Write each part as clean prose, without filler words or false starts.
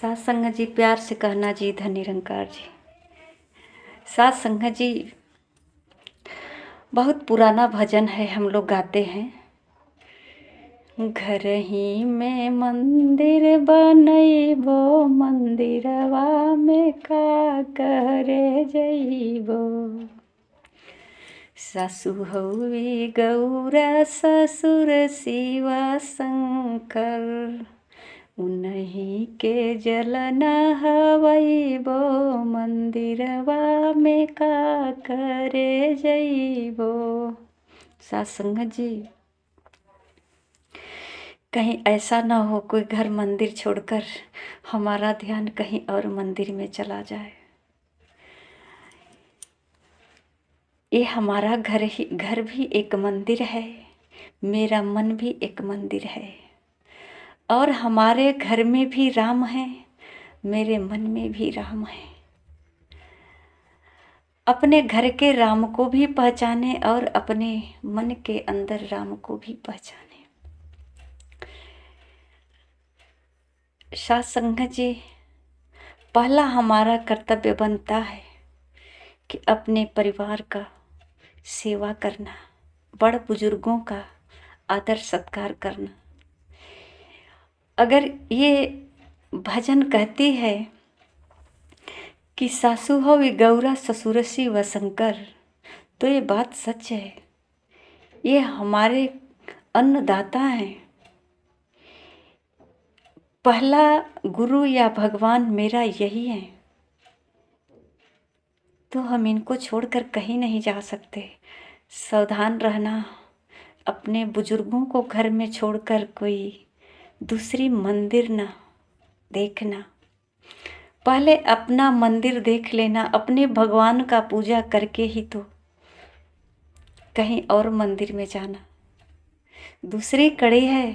सात संगत जी, प्यार से कहना जी, धन निरंकार जी। सात संगत जी, बहुत पुराना भजन है, हम लोग गाते हैं। घर ही में मंदिर बनैबो, मंदिरवा में का करे जइबो। सासु हउवे गौरा, ससुर शिव शंकर, उन्हीं के जल नहवैबो, मंदिरवा में का करे जइबो। सात संगत जी, कहीं ऐसा ना हो कोई घर मंदिर छोड़कर हमारा ध्यान कहीं और मंदिर में चला जाए। ये हमारा घर भी एक मंदिर है, मेरा मन भी एक मंदिर है। और हमारे घर में भी राम है, मेरे मन में भी राम है। अपने घर के राम को भी पहचाने और अपने मन के अंदर राम को भी पहचाने। सात संगत जी, पहला हमारा कर्तव्य बनता है कि अपने परिवार का सेवा करना, बड़ बुजुर्गों का आदर सत्कार करना। अगर ये भजन कहती है कि सासु हउवे गौरा, ससुर शिव शंकर, तो ये बात सच है। ये हमारे अन्नदाता हैं। पहला गुरु या भगवान मेरा यही है, तो हम इनको छोड़कर कहीं नहीं जा सकते। सावधान रहना, अपने बुजुर्गों को घर में छोड़कर कोई दूसरी मंदिर ना देखना। पहले अपना मंदिर देख लेना, अपने भगवान का पूजा करके ही तो कहीं और मंदिर में जाना। दूसरी कड़ी है,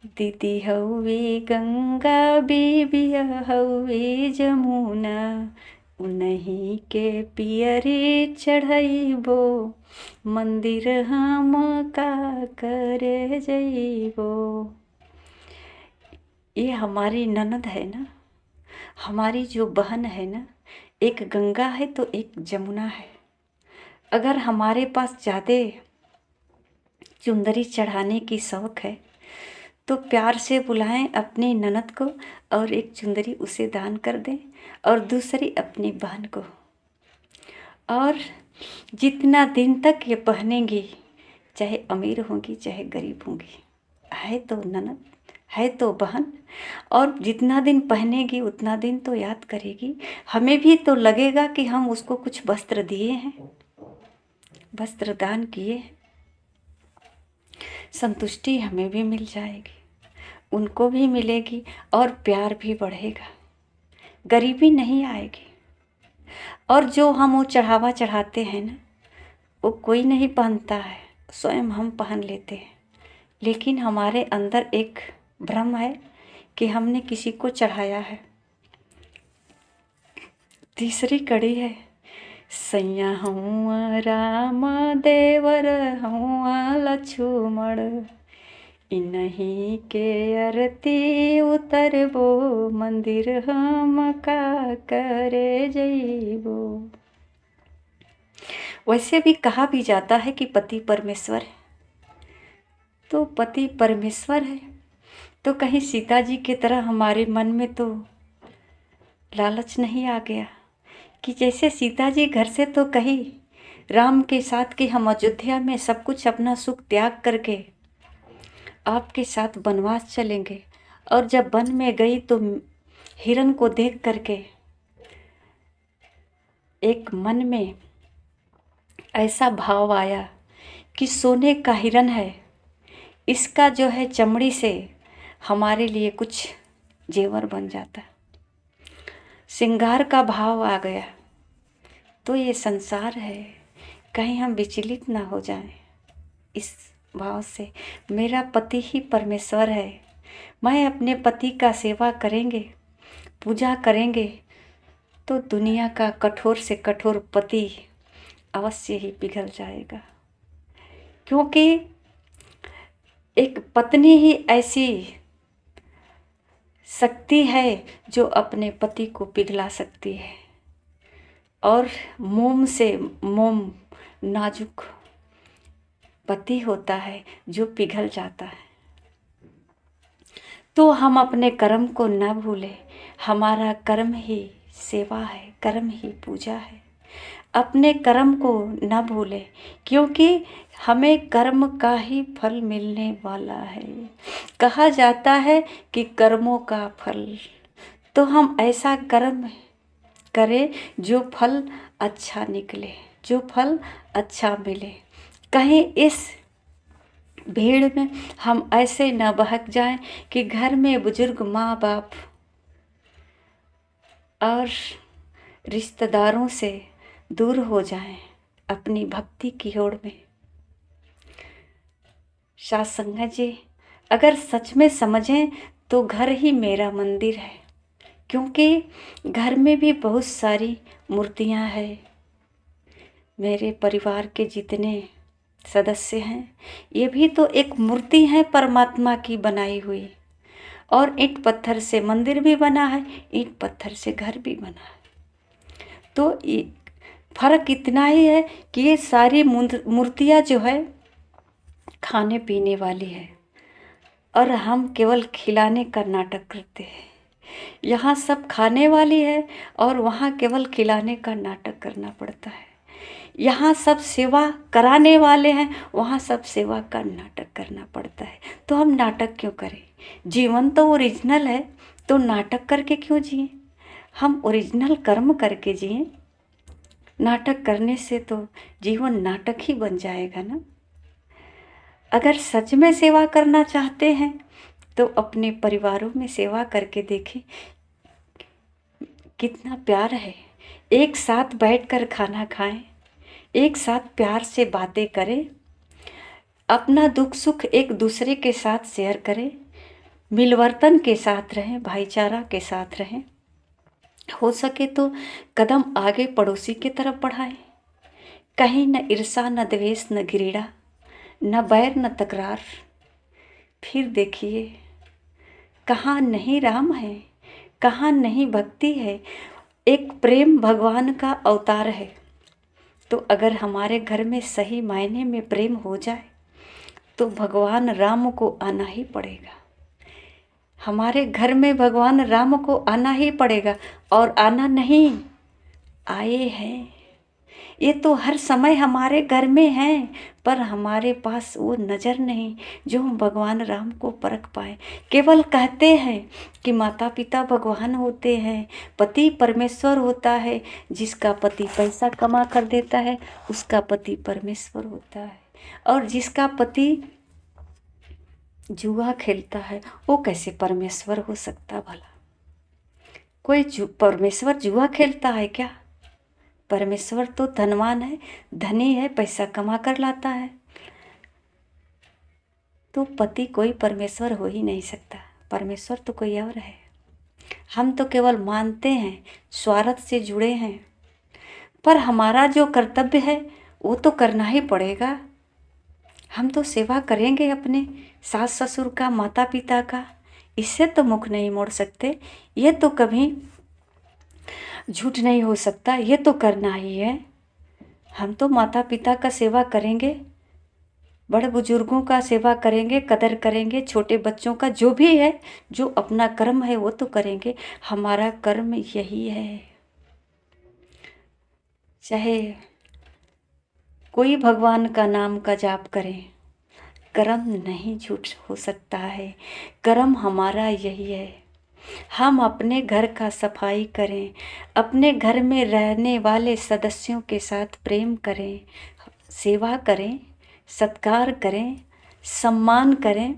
दीदी हउवे गंगा, बीबिया हउवे जमुना, उन्हीं के पियरी चढ़ैबो, मंदिर हम का करे जइबो। ये हमारी ननद है ना, हमारी जो बहन है ना, एक गंगा है तो एक जमुना है। अगर हमारे पास ज़्यादा चुंदरी चढ़ाने की शौक़ है तो प्यार से बुलाएं अपनी ननद को और एक चुंदरी उसे दान कर दें और दूसरी अपनी बहन को। और जितना दिन तक ये पहनेंगी, चाहे अमीर होंगी चाहे गरीब होंगी, है तो ननद, है तो बहन, और जितना दिन पहनेगी उतना दिन तो याद करेगी। हमें भी तो लगेगा कि हम उसको कुछ वस्त्र दिए हैं, वस्त्र दान किए, संतुष्टि हमें भी मिल जाएगी, उनको भी मिलेगी और प्यार भी बढ़ेगा, गरीबी नहीं आएगी। और जो हम वो चढ़ावा चढ़ाते हैं ना, वो कोई नहीं पहनता है, स्वयं हम पहन लेते हैं। लेकिन हमारे अंदर एक भ्रम है कि हमने किसी को चढ़ाया है। तीसरी कड़ी है, सैया हूँ राम, देवर हूँ लक्ष्मण, इन्हीं के आरती उतरबो, मंदिर हम का करे जइबो। वैसे भी कहा भी जाता है कि पति परमेश्वर है, तो पति परमेश्वर है तो कहीं सीता जी की तरह हमारे मन में तो लालच नहीं आ गया कि जैसे सीता जी घर से तो कहीं राम के साथ कि हम अयोध्या में सब कुछ अपना सुख त्याग करके आपके साथ वनवास चलेंगे। और जब वन में गई तो हिरण को देख करके एक मन में ऐसा भाव आया कि सोने का हिरण है, इसका जो है चमड़ी से हमारे लिए कुछ जेवर बन जाता, श्रृंगार का भाव आ गया। तो ये संसार है, कहीं हम विचलित ना हो जाएं इस भाव से। मेरा पति ही परमेश्वर है, मैं अपने पति का सेवा करेंगे, पूजा करेंगे तो दुनिया का कठोर से कठोर पति अवश्य ही पिघल जाएगा। क्योंकि एक पत्नी ही ऐसी शक्ति है जो अपने पति को पिघला सकती है, और मोम से मोम नाजुक पति होता है जो पिघल जाता है। तो हम अपने कर्म को न भूलें। हमारा कर्म ही सेवा है, कर्म ही पूजा है। अपने कर्म को न भूलें, क्योंकि हमें कर्म का ही फल मिलने वाला है। कहा जाता है कि कर्मों का फल, तो हम ऐसा कर्म करें जो फल अच्छा निकले, जो फल अच्छा मिले। कहीं इस भीड़ में हम ऐसे न बहक जाएं कि घर में बुजुर्ग माँ बाप और रिश्तेदारों से दूर हो जाएं अपनी भक्ति की होड़ में। साथ संगत जी, अगर सच में समझें तो घर ही मेरा मंदिर है, क्योंकि घर में भी बहुत सारी मूर्तियां हैं। मेरे परिवार के जितने सदस्य हैं, ये भी तो एक मूर्ति है परमात्मा की बनाई हुई। और ईंट पत्थर से मंदिर भी बना है, ईंट पत्थर से घर भी बना है। तो फर्क इतना ही है कि ये सारी मूर्तियाँ जो है खाने पीने वाली है, और हम केवल खिलाने का नाटक करते हैं। यहाँ सब खाने वाली है और वहाँ केवल खिलाने का नाटक करना पड़ता है। यहाँ सब सेवा कराने वाले हैं, वहाँ सब सेवा का नाटक करना पड़ता है। तो हम नाटक क्यों करें? जीवन तो ओरिजिनल है, तो नाटक करके क्यों जिए? हम ओरिजिनल कर्म करके जिए। नाटक करने से तो जीवन नाटक ही बन जाएगा ना। अगर सच में सेवा करना चाहते हैं तो अपने परिवारों में सेवा करके देखें कितना प्यार है। एक साथ बैठकर खाना खाएं, एक साथ प्यार से बातें करें, अपना दुख सुख एक दूसरे के साथ शेयर करें, मिलवर्तन के साथ रहें, भाईचारा के साथ रहें। हो सके तो कदम आगे पड़ोसी की तरफ बढ़ाएं। कहीं न ईर्षा, न द्वेष, न घृणा, न बैर, न तकरार। फिर देखिए कहाँ नहीं राम है, कहाँ नहीं भक्ति है। एक प्रेम भगवान का अवतार है। तो अगर हमारे घर में सही मायने में प्रेम हो जाए तो भगवान राम को आना ही पड़ेगा। हमारे घर में भगवान राम को आना ही पड़ेगा, और आना नहीं, आए हैं। ये तो हर समय हमारे घर में हैं, पर हमारे पास वो नज़र नहीं जो हम भगवान राम को परख पाए। केवल कहते हैं कि माता पिता भगवान होते हैं, पति परमेश्वर होता है। जिसका पति पैसा कमा कर देता है उसका पति परमेश्वर होता है, और जिसका पति जुआ खेलता है वो कैसे परमेश्वर हो सकता भला? कोई परमेश्वर जुआ खेलता है क्या? परमेश्वर तो धनवान है, धनी है, पैसा कमा कर लाता है। तो पति कोई परमेश्वर हो ही नहीं सकता। परमेश्वर तो कोई और है। हम तो केवल मानते हैं, स्वार्थ से जुड़े हैं, पर हमारा जो कर्तव्य है वो तो करना ही पड़ेगा। हम तो सेवा करेंगे अपने सास ससुर का, माता पिता का, इससे तो मुख नहीं मोड़ सकते। ये तो कभी झूठ नहीं हो सकता, ये तो करना ही है। हम तो माता पिता का सेवा करेंगे, बड़े बुजुर्गों का सेवा करेंगे, कदर करेंगे, छोटे बच्चों का जो भी है, जो अपना कर्म है वो तो करेंगे। हमारा कर्म यही है। चाहे कोई भगवान का नाम का जाप करें, कर्म नहीं झूठ हो सकता है। कर्म हमारा यही है। हम अपने घर का सफाई करें, अपने घर में रहने वाले सदस्यों के साथ प्रेम करें, सेवा करें, सत्कार करें, सम्मान करें।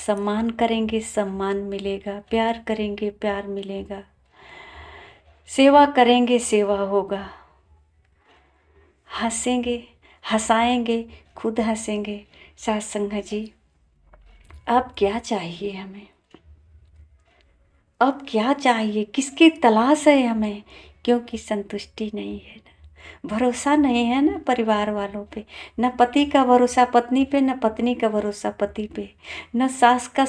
सम्मान करेंगे सम्मान मिलेगा, प्यार करेंगे प्यार मिलेगा, सेवा करेंगे सेवा होगा, हंसेंगे हंसाएंगे खुद हंसेंगे। साथ संगत जी, अब क्या चाहिए हमें? अब क्या चाहिए? किसकी तलाश है हमें? क्योंकि संतुष्टि नहीं है ना। भरोसा नहीं है ना परिवार वालों पे, न पति का भरोसा पत्नी पे, न पत्नी का भरोसा पति पे, न सास का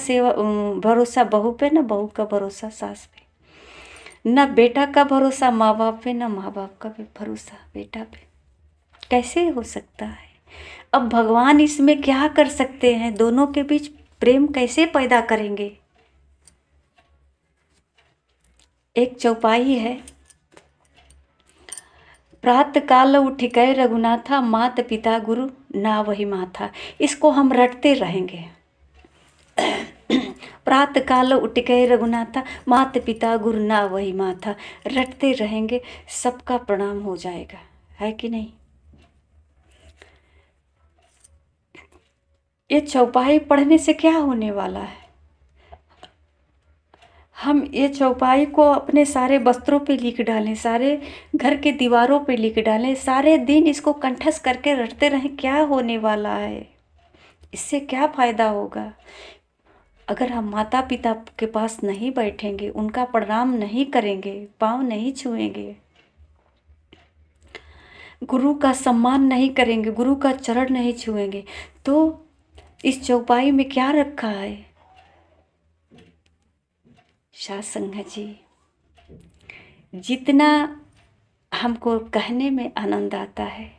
भरोसा बहू पे, न बहू का भरोसा सास पे, न बेटा का भरोसा माँ बाप पे, न माँ बाप का भी भरोसा बेटा पे। कैसे हो सकता है? अब भगवान इसमें क्या कर सकते हैं? दोनों के बीच प्रेम कैसे पैदा करेंगे? एक चौपाई है, प्रातः काल उठ गए रघुनाथा, मात पिता गुरु ना वही माथा। इसको हम रटते रहेंगे। प्रातः काल उठ गए रघुनाथा, मात पिता गुरु ना वही माथा। रटते रहेंगे, सबका प्रणाम हो जाएगा, है कि नहीं? ये चौपाई पढ़ने से क्या होने वाला है? हम ये चौपाई को अपने सारे वस्त्रों पे लिख डालें, सारे घर के दीवारों पे लिख डालें, सारे दिन इसको कंठस्थ करके रटते रहें, क्या होने वाला है? इससे क्या फ़ायदा होगा? अगर हम माता पिता के पास नहीं बैठेंगे, उनका प्रणाम नहीं करेंगे, पाँव नहीं छुएंगे, गुरु का सम्मान नहीं करेंगे, गुरु का चरण नहीं छुएंगे, तो इस चौपाई में क्या रखा है? साध संगत जी, जितना हमको कहने में आनंद आता है,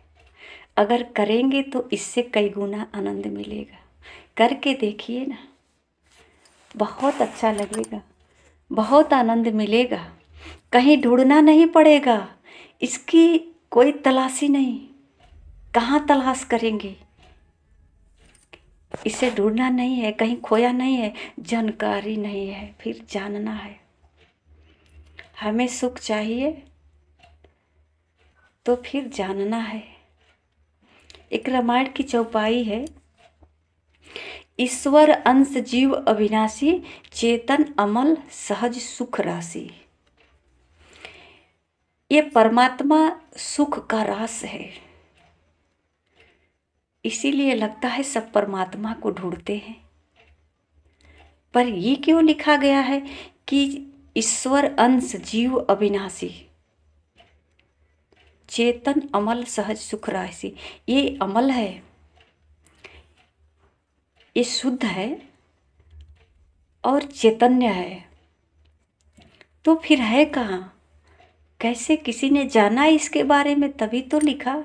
अगर करेंगे तो इससे कई गुना आनंद मिलेगा। करके देखिए ना, बहुत अच्छा लगेगा, बहुत आनंद मिलेगा। कहीं ढूंढना नहीं पड़ेगा, इसकी कोई तलाशी नहीं। कहाँ तलाश करेंगे? इसे ढूंढना नहीं है, कहीं खोया नहीं है, जानकारी नहीं है, फिर जानना है। हमें सुख चाहिए तो फिर जानना है। एक रामायण की चौपाई है, ईश्वर अंश जीव अविनाशी, चेतन अमल सहज सुख राशि। ये परमात्मा सुख का रास है, इसीलिए लगता है सब परमात्मा को ढूंढते हैं। पर ये क्यों लिखा गया है कि ईश्वर अंश जीव अविनाशी, चेतन अमल सहज सुख राशि? ये अमल है, ये शुद्ध है और चैतन्य है, तो फिर है कहाँ? कैसे? किसी ने जाना इसके बारे में, तभी तो लिखा।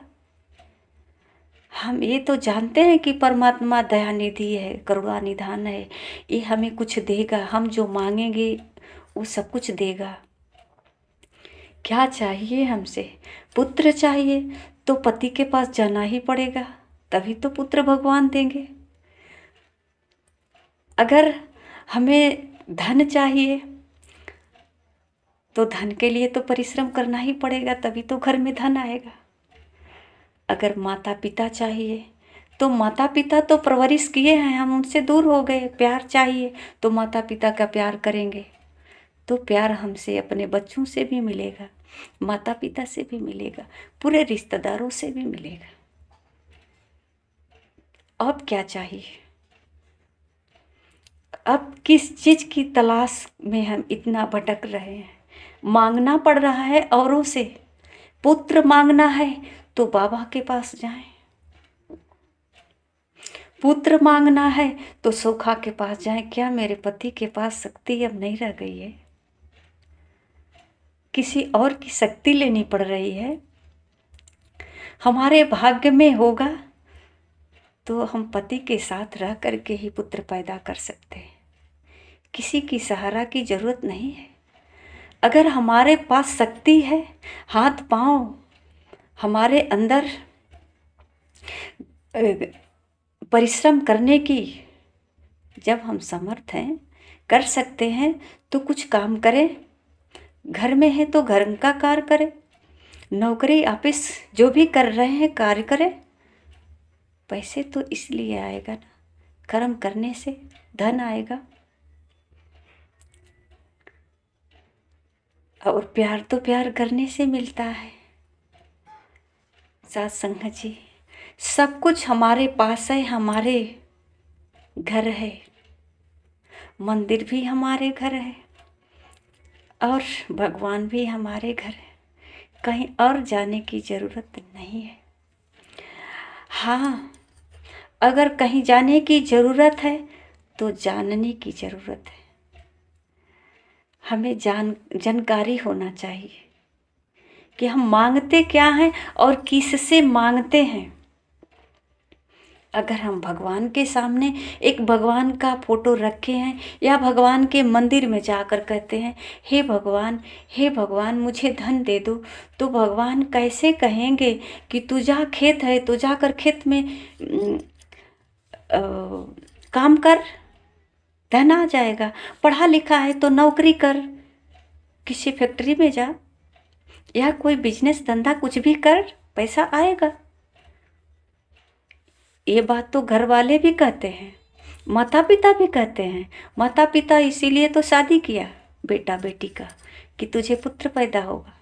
हम ये तो जानते हैं कि परमात्मा दयानिधि है, करुणा निधान है, ये हमें कुछ देगा, हम जो मांगेंगे वो सब कुछ देगा। क्या चाहिए हमसे? पुत्र चाहिए तो पति के पास जाना ही पड़ेगा, तभी तो पुत्र भगवान देंगे। अगर हमें धन चाहिए तो धन के लिए तो परिश्रम करना ही पड़ेगा, तभी तो घर में धन आएगा। अगर माता पिता चाहिए तो माता पिता तो परवरिश किए हैं, हम उनसे दूर हो गए। प्यार चाहिए तो माता पिता का प्यार करेंगे, तो प्यार हमसे अपने बच्चों से भी मिलेगा, माता पिता से भी मिलेगा, पूरे रिश्तेदारों से भी मिलेगा। अब क्या चाहिए? अब किस चीज़ की तलाश में हम इतना भटक रहे हैं? मांगना पड़ रहा है औरों से। पुत्र मांगना है तो बाबा के पास जाएं, पुत्र मांगना है तो सोखा के पास जाएं। क्या मेरे पति के पास शक्ति अब नहीं रह गई है? किसी और की शक्ति लेनी पड़ रही है। हमारे भाग्य में होगा तो हम पति के साथ रह करके ही पुत्र पैदा कर सकते हैं, किसी की सहारा की जरूरत नहीं है। अगर हमारे पास शक्ति है, हाथ पांव हमारे अंदर परिश्रम करने की, जब हम समर्थ हैं, कर सकते हैं, तो कुछ काम करें। घर में है तो घर का कार्य करें, नौकरी ऑफिस जो भी कर रहे हैं कार्य करें। पैसे तो इसलिए आएगा ना, कर्म करने से धन आएगा, और प्यार तो प्यार करने से मिलता है। साथ संगत जी, सब कुछ हमारे पास है, हमारे घर है, मंदिर भी हमारे घर है और भगवान भी हमारे घर है। कहीं और जाने की ज़रूरत नहीं है। हाँ, अगर कहीं जाने की ज़रूरत है तो जानने की ज़रूरत है। हमें जानकारी होना चाहिए कि हम मांगते क्या हैं और किससे मांगते हैं। अगर हम भगवान के सामने एक भगवान का फोटो रखे हैं या भगवान के मंदिर में जाकर कहते हैं हे भगवान मुझे धन दे दो, तो भगवान कैसे कहेंगे कि तू जा, खेत है तो जाकर खेत में काम कर, धन आ जाएगा। पढ़ा लिखा है तो नौकरी कर, किसी फैक्ट्री में जा या कोई बिजनेस धंधा कुछ भी कर, पैसा आएगा। ये बात तो घर वाले भी कहते हैं, माता पिता भी कहते हैं। माता पिता इसीलिए तो शादी किया बेटा बेटी का कि तुझे पुत्र पैदा होगा,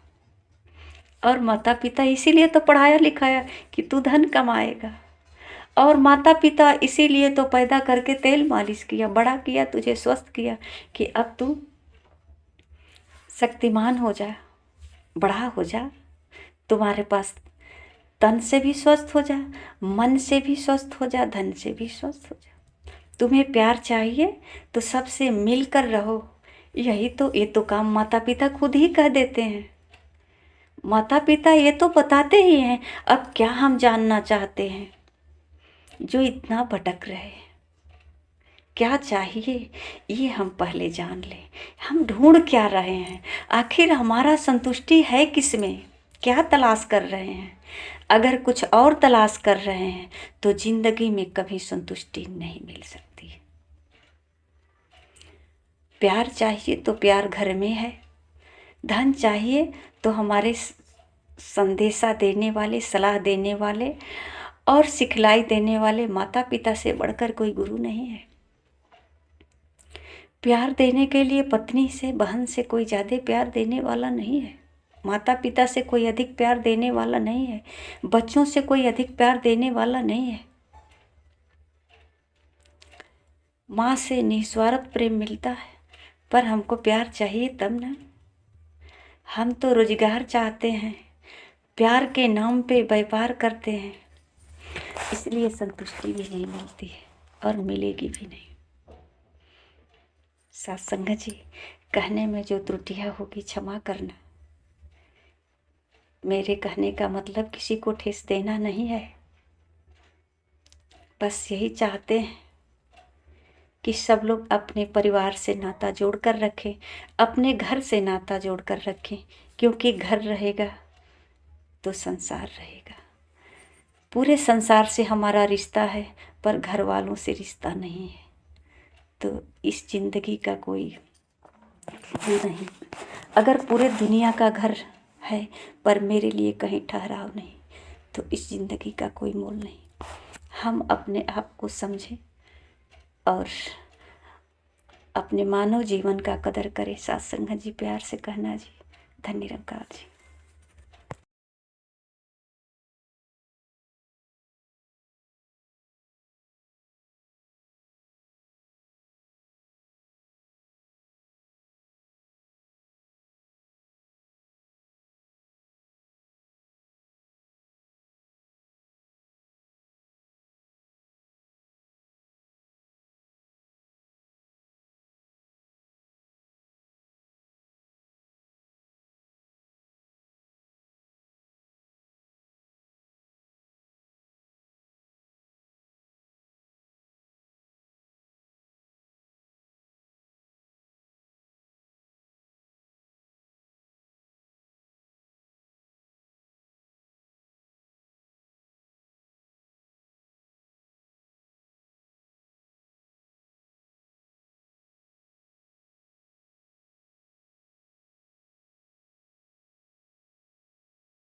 और माता पिता इसीलिए तो पढ़ाया लिखाया कि तू धन कमाएगा, और माता पिता इसीलिए तो पैदा करके तेल मालिश किया, बड़ा किया, तुझे स्वस्थ किया कि अब तू शक्तिमान हो जा, बड़ा हो जा, तुम्हारे पास तन से भी स्वस्थ हो जा, मन से भी स्वस्थ हो जा, धन से भी स्वस्थ हो जा। तुम्हें प्यार चाहिए तो सबसे मिलकर रहो। ये तो काम माता पिता खुद ही कह देते हैं। माता पिता ये तो बताते ही हैं। अब क्या हम जानना चाहते हैं जो इतना भटक रहे हैं? क्या चाहिए ये हम पहले जान लें। हम ढूंढ क्या रहे हैं, आखिर हमारा संतुष्टि है किस में, क्या तलाश कर रहे हैं? अगर कुछ और तलाश कर रहे हैं तो जिंदगी में कभी संतुष्टि नहीं मिल सकती। प्यार चाहिए तो प्यार घर में है। धन चाहिए तो हमारे संदेशा देने वाले, सलाह देने वाले और सिखलाई देने वाले माता पिता से बढ़कर कोई गुरु नहीं है। प्यार देने के लिए पत्नी से, बहन से कोई ज़्यादा प्यार देने वाला नहीं है। माता पिता से कोई अधिक प्यार देने वाला नहीं है। बच्चों से कोई अधिक प्यार देने वाला नहीं है। माँ से निस्वार्थ प्रेम मिलता है, पर हमको प्यार चाहिए तब ना। हम तो रोजगार चाहते हैं, प्यार के नाम पे व्यापार करते हैं, इसलिए संतुष्टि भी नहीं मिलती है और मिलेगी भी नहीं। सत्संग जी, कहने में जो त्रुटियाँ होगी क्षमा करना। मेरे कहने का मतलब किसी को ठेस देना नहीं है। बस यही चाहते हैं कि सब लोग अपने परिवार से नाता जोड़कर रखें, अपने घर से नाता जोड़कर रखें, क्योंकि घर रहेगा तो संसार रहेगा। पूरे संसार से हमारा रिश्ता है, पर घर वालों से रिश्ता नहीं है। तो इस जिंदगी का कोई वो नहीं। अगर पूरे दुनिया का घर है पर मेरे लिए कहीं ठहराव नहीं, तो इस जिंदगी का कोई मोल नहीं। हम अपने आप को समझें और अपने मानव जीवन का कदर करें। सत्संग जी, प्यार से कहना जी। धन्य निरंकार जी।